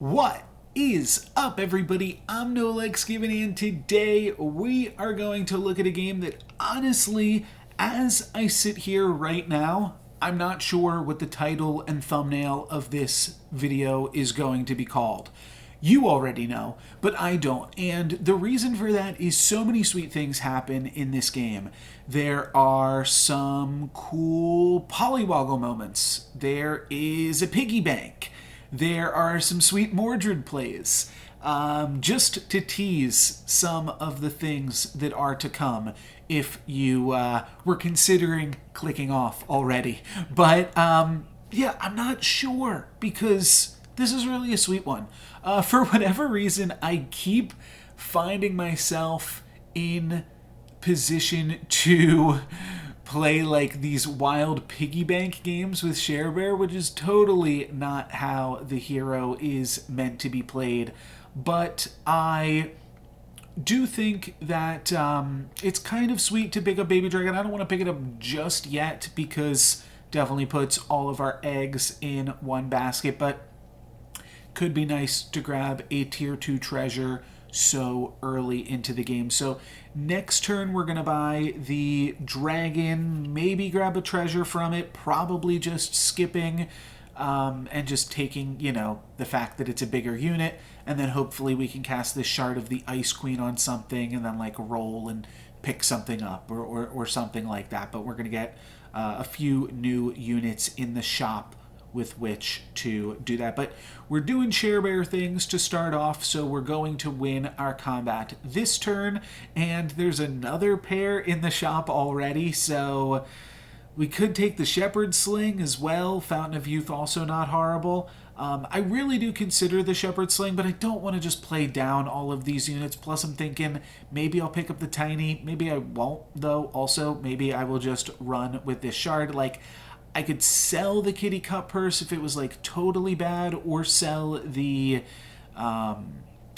What is up, everybody? I'm NoLucksGiven, and today we are going to look at a game that, honestly, as I sit here right now, I'm not sure what the title and thumbnail of this video is going to be called. You already know, but I don't. And the reason for that is so many sweet things happen in this game. There are some cool polywoggle moments. There is a piggy bank. There are some sweet Mordred plays. Just to tease some of the things that are to come if you were considering clicking off already. But yeah, I'm not sure because this is really a sweet one. For whatever reason, I keep finding myself in position to play like these wild piggy bank games with Share Bear, which is totally not how the hero is meant to be played. But I do think that it's kind of sweet to pick up Baby Dragon. I don't want to pick it up just yet because definitely puts all of our eggs in one basket, but could be nice to grab a tier 2 treasure so early into the game. So next turn we're going to buy the dragon, maybe grab a treasure from it, probably just skipping and just taking, the fact that it's a bigger unit, and then hopefully we can cast this Shard of the Ice Queen on something and then like roll and pick something up or something like that. But we're going to get a few new units in the shop with which to do that. But we're doing Share Bear things to start off, so we're going to win our combat this turn, and there's another pair in the shop already, so we could take the Shepherd Sling as well. Fountain of Youth also not horrible. I really do consider the Shepherd Sling, but I don't want to just play down all of these units. Plus I'm thinking maybe I'll pick up the Tiny, maybe I won't though. Also, maybe I will just run with this Shard. Like, I could sell the Kitty Cup Purse if it was like totally bad, or sell the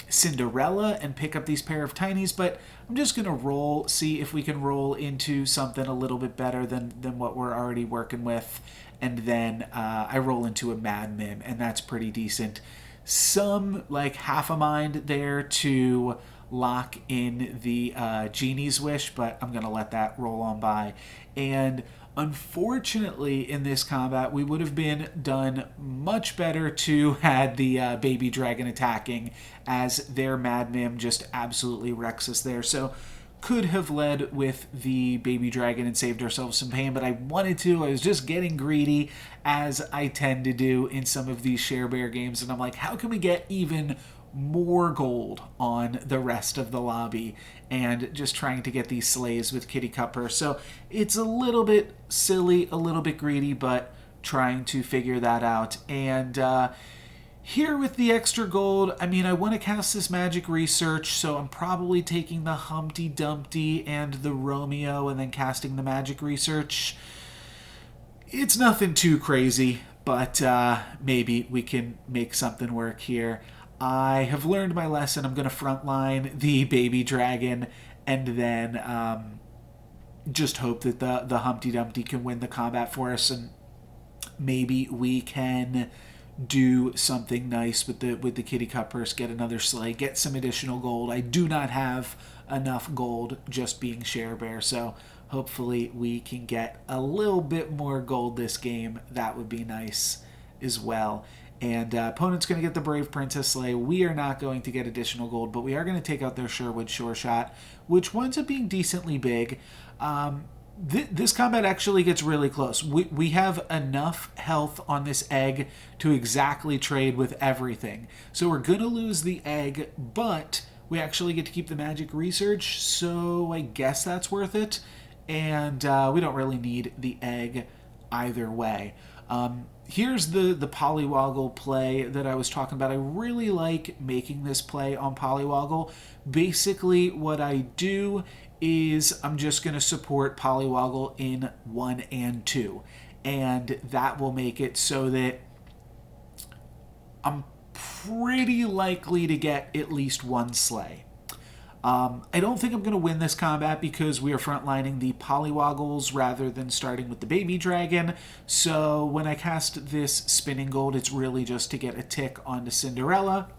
Cinderella and pick up these pair of tinies, but I'm just going to roll, see if we can roll into something a little bit better than what we're already working with, and then I roll into a Mad Mim, and that's pretty decent. Some, like, half a mind there to lock in the Genie's Wish, but I'm going to let that roll on by. And unfortunately, in this combat, we would have been done much better to had the Baby Dragon attacking, as their Mad Mim just absolutely wrecks us there. So could have led with the Baby Dragon and saved ourselves some pain, but I wanted to. I was just getting greedy, as I tend to do in some of these Share Bear games, and I'm like, how can we get even more gold on the rest of the lobby, and just trying to get these slays with Kitty Cupper. So it's a little bit silly, a little bit greedy, but trying to figure that out. And here with the extra gold, I mean, I want to cast this Magic Research, so I'm probably taking the Humpty Dumpty and the Romeo and then casting the Magic Research. It's nothing too crazy, but maybe we can make something work here. I have learned my lesson. I'm going to frontline the Baby Dragon and then just hope that the Humpty Dumpty can win the combat for us, and maybe we can do something nice with the Kitty Cup Purse, get another sleigh, get some additional gold. I do not have enough gold just being Share Bear, so hopefully we can get a little bit more gold this game. That would be nice as well. And opponent's going to get the Brave Princess Sleigh. We are not going to get additional gold, but we are going to take out their Sherwood Sure Shot, which winds up being decently big. This combat actually gets really close. We have enough health on this egg to exactly trade with everything. So we're going to lose the egg, but we actually get to keep the Magic Research, so I guess that's worth it. And we don't really need the egg either way. Here's the polywoggle play that I was talking about. I really like making this play on polywoggle. Basically, what I do is I'm just going to support polywoggle in 1 and 2. And that will make it so that I'm pretty likely to get at least one sleigh. I don't think I'm going to win this combat because we are frontlining the Polywoggles rather than starting with the baby dragon. So when I cast this spinning gold, it's really just to get a tick onto Cinderella.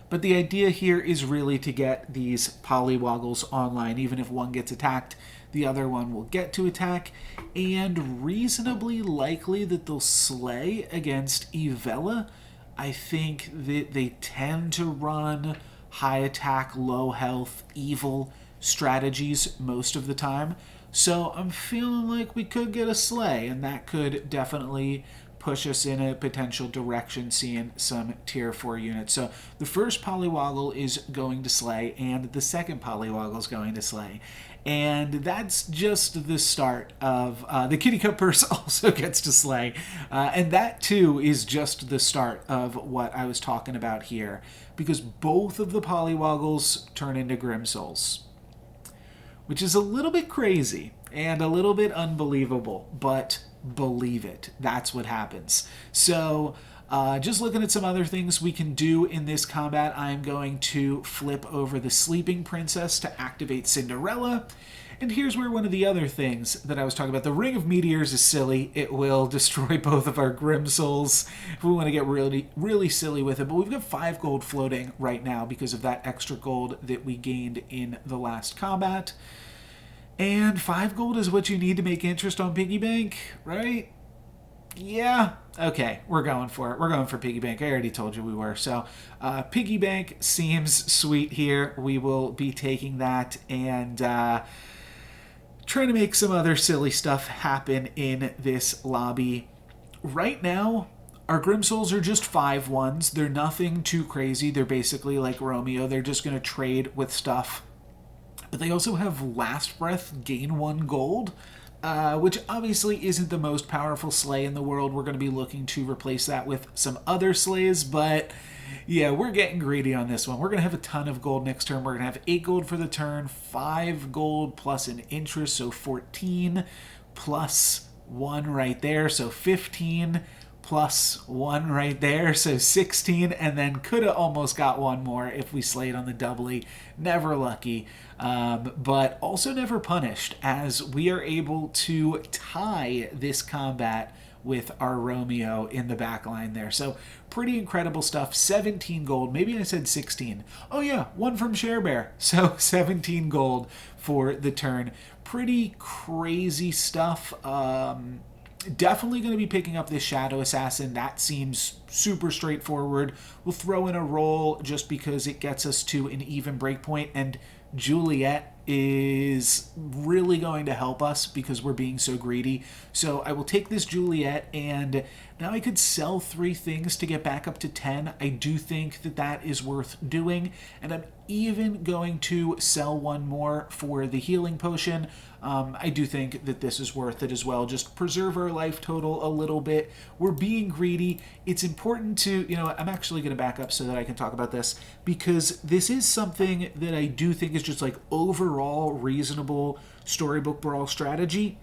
But the idea here is really to get these Polywoggles online. Even if one gets attacked, the other one will get to attack. And reasonably likely that they'll slay against Evella. I think that they tend to run high attack, low health, evil strategies most of the time. So I'm feeling like we could get a slay, and that could definitely push us in a potential direction, seeing some tier 4 units. So the first Polywoggle is going to slay, and the second Polywoggle is going to slay. And that's just the start of the Kitty Cup Purse also gets to slay. And that too is just the start of what I was talking about here, because both of the Polywoggles turn into Grimsouls, which is a little bit crazy and a little bit unbelievable, but believe it, that's what happens. So just looking at some other things we can do in this combat, I'm going to flip over the Sleeping Princess to activate Cinderella. And here's where one of the other things that I was talking about, the Ring of Meteors is silly. It will destroy both of our Grimsouls if we want to get really silly with it. But we've got 5 gold floating right now because of that extra gold that we gained in the last combat. And 5 gold is what you need to make interest on Piggy Bank, right? Yeah. Okay, we're going for it. We're going for Piggy Bank. I already told you we were. So Piggy Bank seems sweet here. We will be taking that and trying to make some other silly stuff happen in this lobby. Right now, our Grimsouls are just 5/1s. They're nothing too crazy. They're basically like Romeo. They're just going to trade with stuff. But they also have Last Breath, gain 1 gold, which obviously isn't the most powerful sleigh in the world. We're going to be looking to replace that with some other sleighs, but yeah, we're getting greedy on this one. We're going to have a ton of gold next turn. We're going to have 8 gold for the turn, 5 gold plus an interest, so 14, plus 1 right there, so 15, plus 1 right there, so 16, and then could have almost got 1 more if we slayed on the doubly. Never lucky, but also never punished, as we are able to tie this combat with our Romeo in the back line there. So pretty incredible stuff. 17 gold. Maybe I said 16. Oh yeah, 1 from Sharebear. So 17 gold for the turn. Pretty crazy stuff. Definitely going to be picking up this Shadow Assassin. That seems super straightforward. We'll throw in a roll just because it gets us to an even breakpoint, and Juliet is really going to help us because we're being so greedy. So I will take this Juliet, and now I could sell 3 things to get back up to 10. I do think that that is worth doing, and I'm even going to sell 1 more for the healing potion. I do think that this is worth it as well. Just preserve our life total a little bit. We're being greedy. It's important to, I'm actually going to back up so that I can talk about this, because this is something that I do think is just like overall reasonable Storybook Brawl strategy.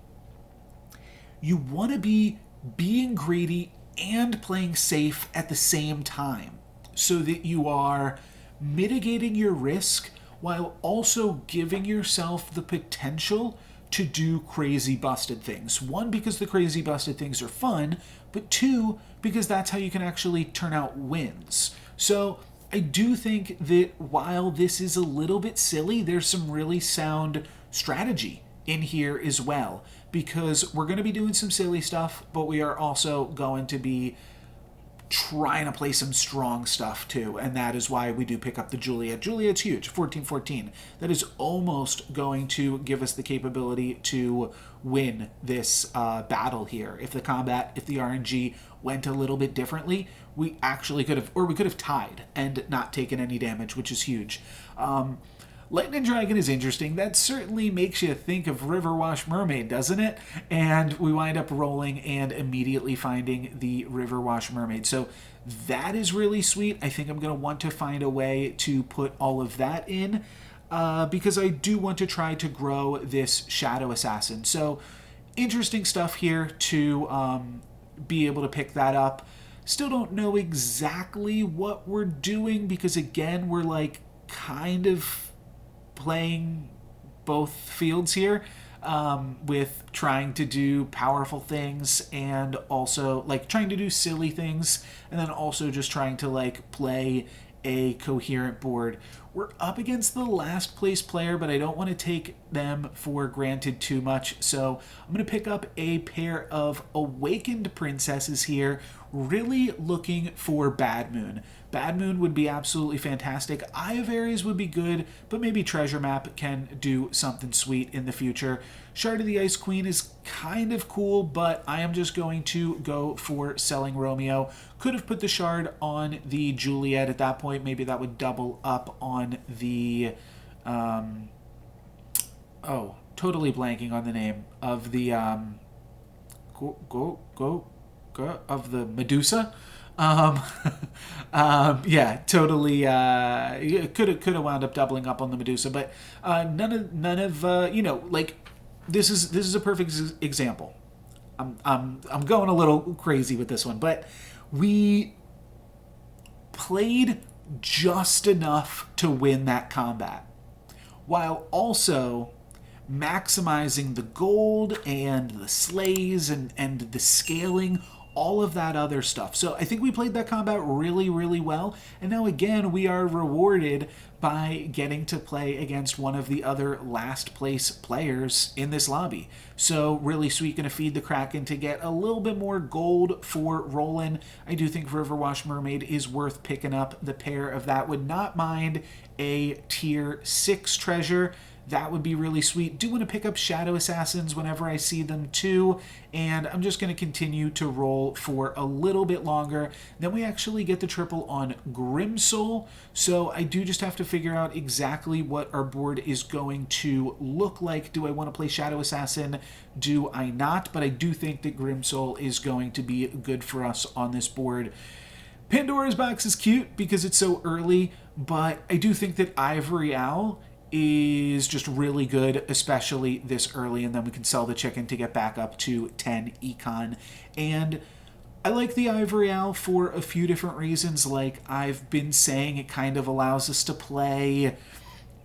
You want to be being greedy and playing safe at the same time so that you are mitigating your risk while also giving yourself the potential to do crazy busted things. 1, because the crazy busted things are fun, but 2, because that's how you can actually turn out wins. So I do think that while this is a little bit silly, there's some really sound strategy in here as well, because we're going to be doing some silly stuff, but we are also going to be trying to play some strong stuff too, and that is why we do pick up the Juliet. Juliet's huge, 14-14. That is almost going to give us the capability to win this battle here. If the RNG went a little bit differently, we actually could have, or we could have tied and not taken any damage, which is huge. Lightning Dragon is interesting. That certainly makes you think of Riverwash Mermaid, doesn't it? And we wind up rolling and immediately finding the Riverwash Mermaid. So that is really sweet. I think I'm going to want to find a way to put all of that in because I do want to try to grow this Shadow Assassin. So interesting stuff here to be able to pick that up. Still don't know exactly what we're doing because, again, we're like kind of playing both fields here, with trying to do powerful things and also like trying to do silly things, and then also just trying to like play a coherent board. We're up against the last place player, but I don't want to take them for granted too much, so I'm going to pick up a pair of Awakened Princesses here, really looking for Bad Moon. Bad Moon would be absolutely fantastic. Eye of Ares would be good, but maybe Treasure Map can do something sweet in the future. Shard of the Ice Queen is kind of cool, but I am just going to go for selling Romeo. Could have put the Shard on the Juliet at that point. Maybe that would double up on the... totally blanking on the name of the... of the Medusa. Yeah, totally. Could have wound up doubling up on the Medusa, but none of like this is a perfect example. I'm going a little crazy with this one, but we played just enough to win that combat, while also maximizing the gold and the slays and the scaling, all of that other stuff. So I think we played that combat really, really well. And now again, we are rewarded by getting to play against one of the other last place players in this lobby. So really sweet, going to feed the Kraken to get a little bit more gold for Roland. I do think Riverwash Mermaid is worth picking up the pair of that. Would not mind a tier 6 treasure. That would be really sweet. Do want to pick up Shadow Assassins whenever I see them too. And I'm just going to continue to roll for a little bit longer. Then we actually get the triple on Grimsoul. So I do just have to figure out exactly what our board is going to look like. Do I want to play Shadow Assassin? Do I not? But I do think that Grimsoul is going to be good for us on this board. Pandora's Box is cute because it's so early, but I do think that Ivory Owl is just really good, especially this early, and then we can sell the chicken to get back up to 10 econ. And I like the Ivory Owl for a few different reasons. Like I've been saying, it kind of allows us to play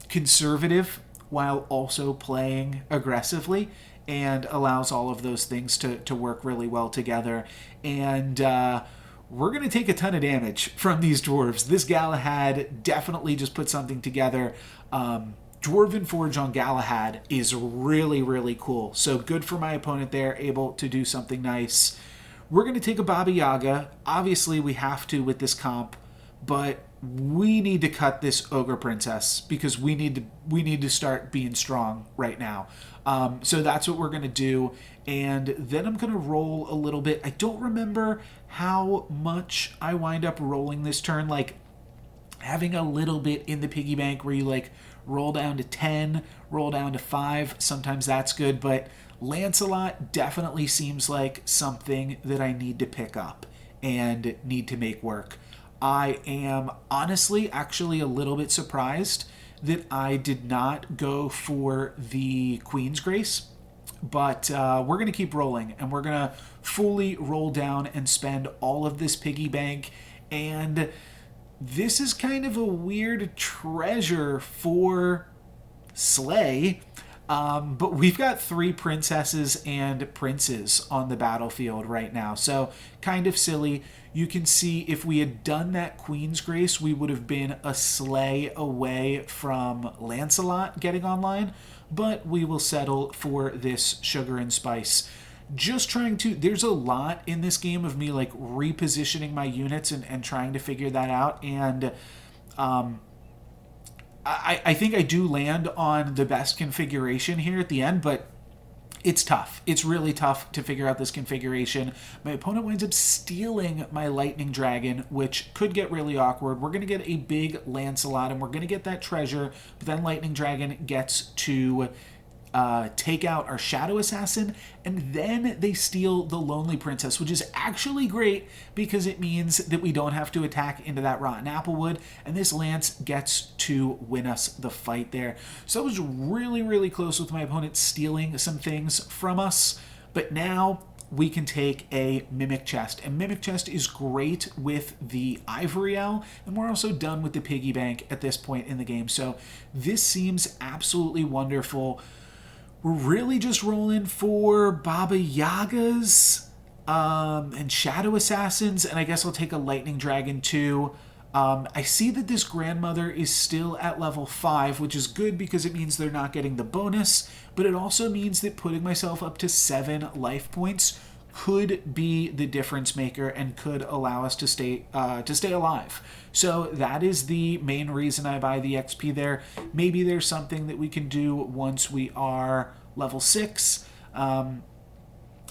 conservative while also playing aggressively, and allows all of those things to work really well together. And we're going to take a ton of damage from these dwarves. This Galahad definitely just put something together. Dwarven Forge on Galahad is really, really cool. So good for my opponent there, able to do something nice. We're going to take a Baba Yaga. Obviously, we have to with this comp, but we need to cut this Ogre Princess because we need to start being strong right now. So that's what we're going to do. And then I'm going to roll a little bit. I don't remember how much I wind up rolling this turn. Like having a little bit in the piggy bank where you like roll down to 10, roll down to 5. Sometimes that's good, but Lancelot definitely seems like something that I need to pick up and need to make work. I am honestly actually a little bit surprised that I did not go for the Queen's Grace, but we're going to keep rolling, and we're going to fully roll down and spend all of this piggy bank. And this is kind of a weird treasure for Slay, but we've got 3 princesses and princes on the battlefield right now, so kind of silly. You can see if we had done that Queen's Grace, we would have been a Slay away from Lancelot getting online, but we will settle for this Sugar and Spice. Just trying to, there's a lot in this game of me like repositioning my units and trying to figure that out, and I think I do land on the best configuration here at the end, but it's tough. It's really tough to figure out this configuration. My opponent winds up stealing my Lightning Dragon, which could get really awkward. We're going to get a big Lancelot, and we're going to get that treasure, but then Lightning Dragon gets to take out our Shadow Assassin, and then they steal the Lonely Princess, which is actually great because it means that we don't have to attack into that Rotten Applewood, and this Lance gets to win us the fight there. So I was really, really close with my opponent stealing some things from us, but now we can take a Mimic Chest. And Mimic Chest is great with the Ivory Owl, and we're also done with the Piggy Bank at this point in the game. So this seems absolutely wonderful. We're really just rolling for Baba Yagas and Shadow Assassins, and I guess I'll take a Lightning Dragon too. I see that this grandmother is still at level 5, which is good because it means they're not getting the bonus, but it also means that putting myself up to 7 life points could be the difference maker and could allow us to stay alive. So that is the main reason I buy the XP there. Maybe there's something that we can do once we are level 6.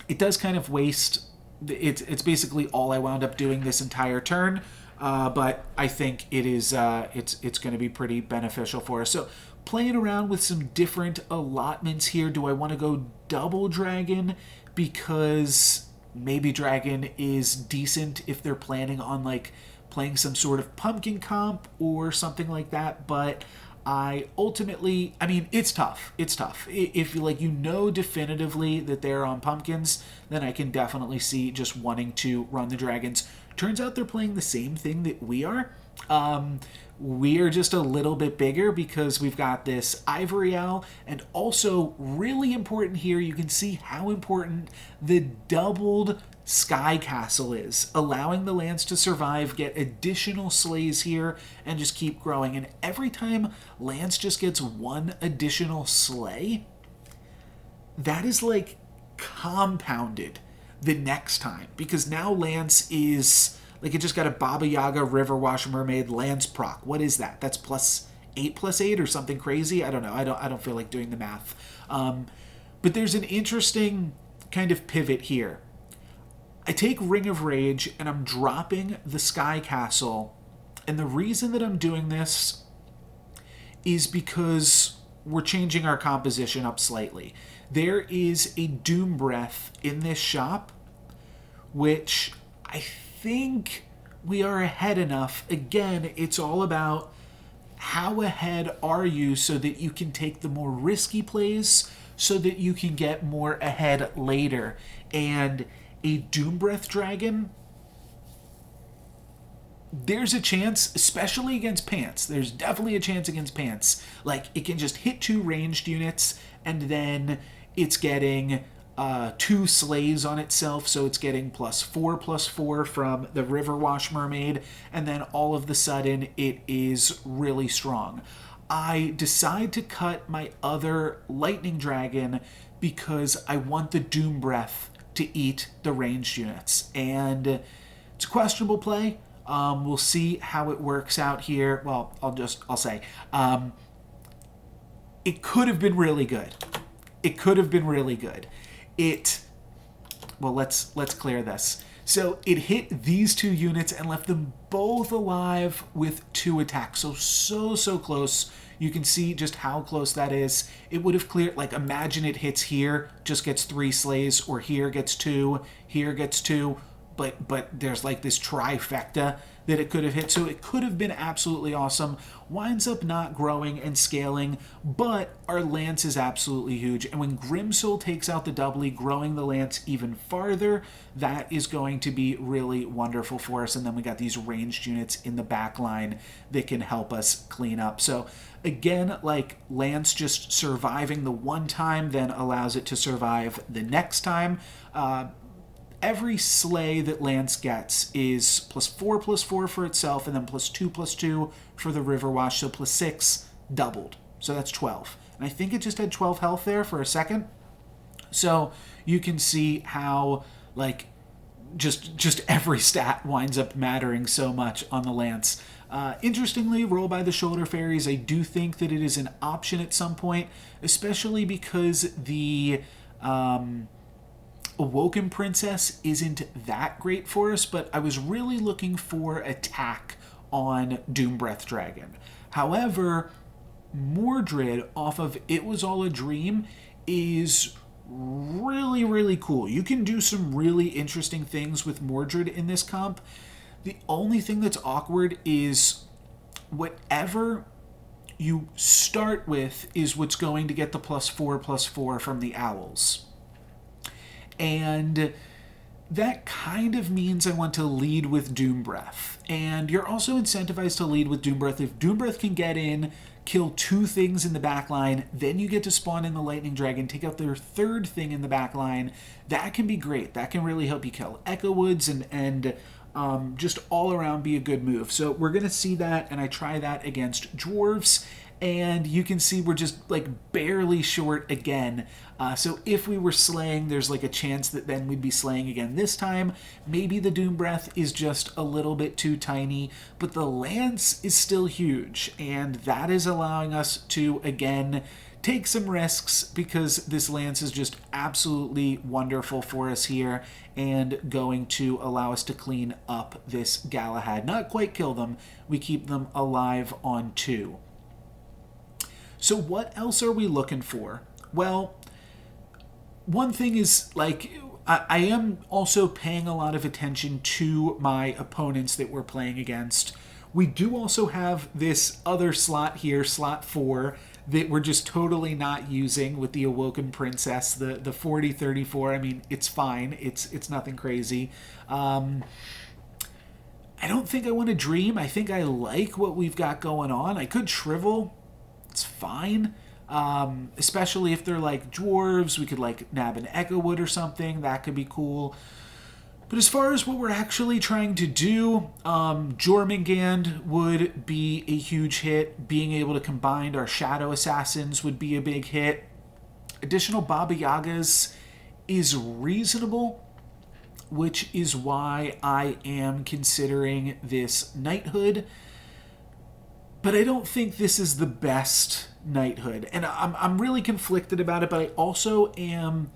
It does kind of waste. It's basically all I wound up doing this entire turn. But I think it is it's going to be pretty beneficial for us. So playing around with some different allotments here. Do I want to go double dragon because maybe dragon is decent if they're planning on like playing some sort of pumpkin comp or something like that? But I mean, it's tough. It's tough. If you know definitively that they're on pumpkins, then I can definitely see just wanting to run the dragons. Turns out they're playing the same thing that we are. We are just a little bit bigger because we've got this Ivory Owl, and also really important here, you can see how important the doubled Sky Castle is, allowing the lands to survive, get additional slays here, and just keep growing. And every time Lance just gets 1 additional slay, that is like compounded the next time, because now Lance is like, it just got a Baba Yaga River Wash Mermaid Lance proc. What is that? That's +8/+8 or something crazy. I don't know. I don't feel like doing the math. But there's an interesting kind of pivot here. I take Ring of Rage and I'm dropping the Sky Castle, and the reason that I'm doing this is because we're changing our composition up slightly. There is a Doom Breath in this shop, which I think we are ahead enough. Again, it's all about how ahead are you so that you can take the more risky plays so that you can get more ahead later. And a Doom Breath Dragon, there's a chance, especially against Pants. There's definitely a chance against Pants. Like, it can just hit 2 ranged units, and then it's getting 2 slays on itself, so it's getting +4/+4 from the River Wash Mermaid, and then all of the sudden it is really strong. I decide to cut my other Lightning Dragon because I want the Doom Breath to eat the ranged units, and it's a questionable play. We'll see how it works out here. Well, I'll say it could have been really good. It could have been really good. Well, let's clear this. So it hit these 2 units and left them both alive with 2 attacks. So close. You can see just how close that is. It would have cleared, like, imagine it hits here, just gets 3 slays, or here gets 2, here gets 2. But there's like this trifecta that it could have hit. So it could have been absolutely awesome. Winds up not growing and scaling, but our lance is absolutely huge. And when Grimsoul takes out the doubly, growing the lance even farther, that is going to be really wonderful for us. And then we got these ranged units in the back line that can help us clean up. So again, like, lance just surviving the one time then allows it to survive the next time. Every slay that Lance gets is +4/+4 for itself, and then +2/+2 for the River Wash, so +6 doubled. So that's 12. And I think it just had 12 health there for a second. So you can see how, like, just every stat winds up mattering so much on the Lance. Interestingly, Roll by the Shoulder Fairies, I do think that it is an option at some point, especially because the Awoken Princess isn't that great for us, but I was really looking for attack on Doom Breath Dragon. However, Mordred off of It Was All a Dream is really cool. You can do some really interesting things with Mordred in this comp. The only thing that's awkward is whatever you start with is what's going to get the +4/+4 from the owls. And that kind of means I want to lead with Doom Breath. And you're also incentivized to lead with Doom Breath. If Doom Breath can get in, kill 2 things in the back line, then you get to spawn in the Lightning Dragon, take out their 3rd thing in the back line. That can be great. That can really help you kill Echo Woods and just all around be a good move. So we're going to see that, and I try that against Dwarves. And you can see we're just like barely short again. So if we were slaying, there's like a chance that then we'd be slaying again this time. Maybe the Doom Breath is just a little bit too tiny, but the Lance is still huge. And that is allowing us to, again, take some risks because this Lance is just absolutely wonderful for us here and going to allow us to clean up this Galahad. Not quite kill them, we keep them alive on 2. So what else are we looking for? Well, one thing is, like, I am also paying a lot of attention to my opponents that we're playing against. We do also have this other slot here, slot 4, that we're just totally not using with the Awoken Princess, the 40-34. I mean, it's fine. It's nothing crazy. I don't think I want to Dream. I think I like what we've got going on. I could Shrivel. It's fine, especially if they're like Dwarves. We could like nab an Echo Wood or something. That could be cool. But as far as what we're actually trying to do, Jormungand would be a huge hit. Being able to combine our Shadow Assassins would be a big hit. Additional Baba Yagas is reasonable, which is why I am considering this Knighthood. But I don't think this is the best Knighthood. And I'm really conflicted about it, but I also am...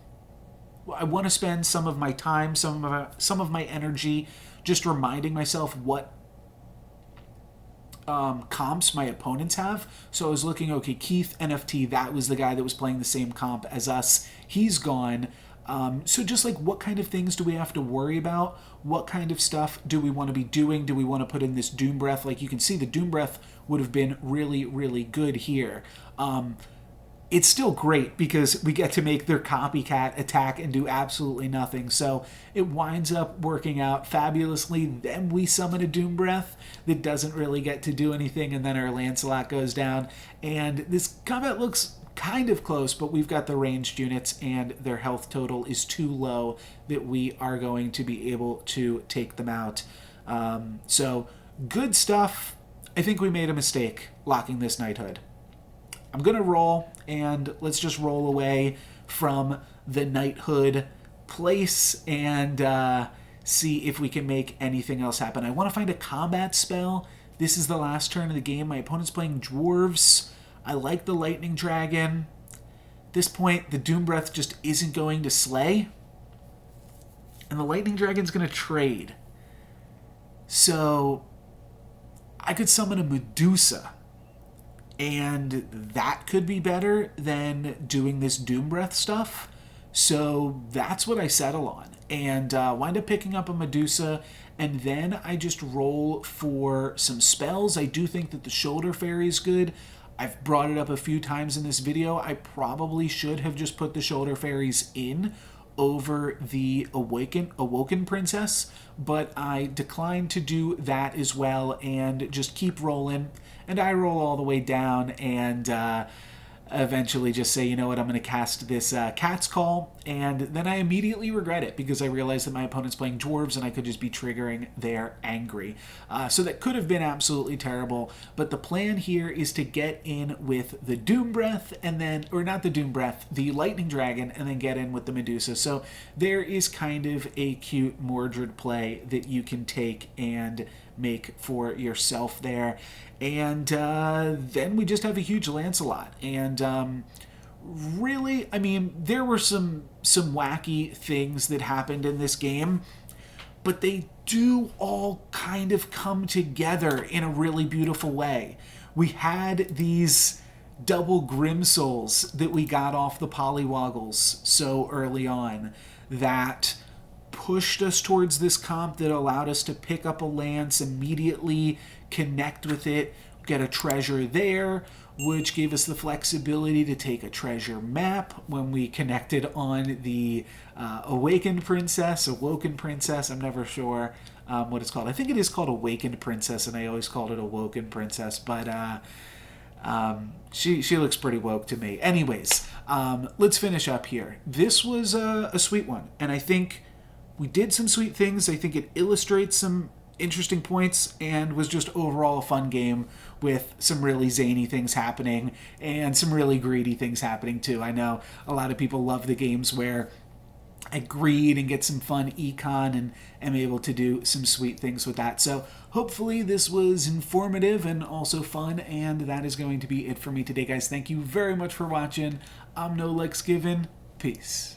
I want to spend some of my time, some of my energy just reminding myself what comps my opponents have. So I was looking, okay, Keith NFT, that was the guy that was playing the same comp as us. He's gone. So just like, what kind of things do we have to worry about? What kind of stuff do we want to be doing? Do we want to put in this Doom Breath? Like you can see, the Doom Breath would have been really, really good here. It's still great because we get to make their copycat attack and do absolutely nothing. So it winds up working out fabulously. Then we summon a Doom Breath that doesn't really get to do anything, and then our Lancelot goes down. And this combat looks kind of close, but we've got the ranged units and their health total is too low that we are going to be able to take them out. So good stuff. I think we made a mistake locking this Knighthood. I'm going to roll, and let's just roll away from the Knighthood place and see if we can make anything else happen. I want to find a combat spell. This is the last turn of the game. My opponent's playing Dwarves. I like the Lightning Dragon. At this point, the Doom Breath just isn't going to slay. And the Lightning Dragon's going to trade. So I could summon a Medusa. And that could be better than doing this Doom Breath stuff. So that's what I settle on. And wind up picking up a Medusa. And then I just roll for some spells. I do think that the Shoulder Fairy is good. I've brought it up a few times in this video. I probably should have just put the Shoulder Fairies in over the Awoken Princess, but I declined to do that as well and just keep rolling. And I roll all the way down and eventually just say, you know what, I'm going to cast this Cat's Call, and then I immediately regret it because I realized that my opponent's playing Dwarves and I could just be triggering their Angry. So that could have been absolutely terrible, but the plan here is to get in with the Doom Breath and then, or not the Doom Breath, the Lightning Dragon, and then get in with the Medusa. So there is kind of a cute Mordred play that you can take and make for yourself there. And then we just have a huge Lancelot. And really, I mean, there were some wacky things that happened in this game, but they do all kind of come together in a really beautiful way. We had these double Grimsouls that we got off the Polywoggles so early on that pushed us towards this comp that allowed us to pick up a lance, immediately connect with it, get a treasure there, which gave us the flexibility to take a treasure map when we connected on the Awoken Princess, I'm never sure what it's called. I think it is called Awakened Princess, and I always called it Awoken Princess, but she looks pretty woke to me. Anyways, let's finish up here. This was a sweet one, and I think we did some sweet things. I think it illustrates some interesting points and was just overall a fun game with some really zany things happening and some really greedy things happening too. I know a lot of people love the games where I greed and get some fun econ and am able to do some sweet things with that. So hopefully this was informative and also fun, and that is going to be it for me today, guys. Thank you very much for watching. I'm NoLucksGiven. Peace.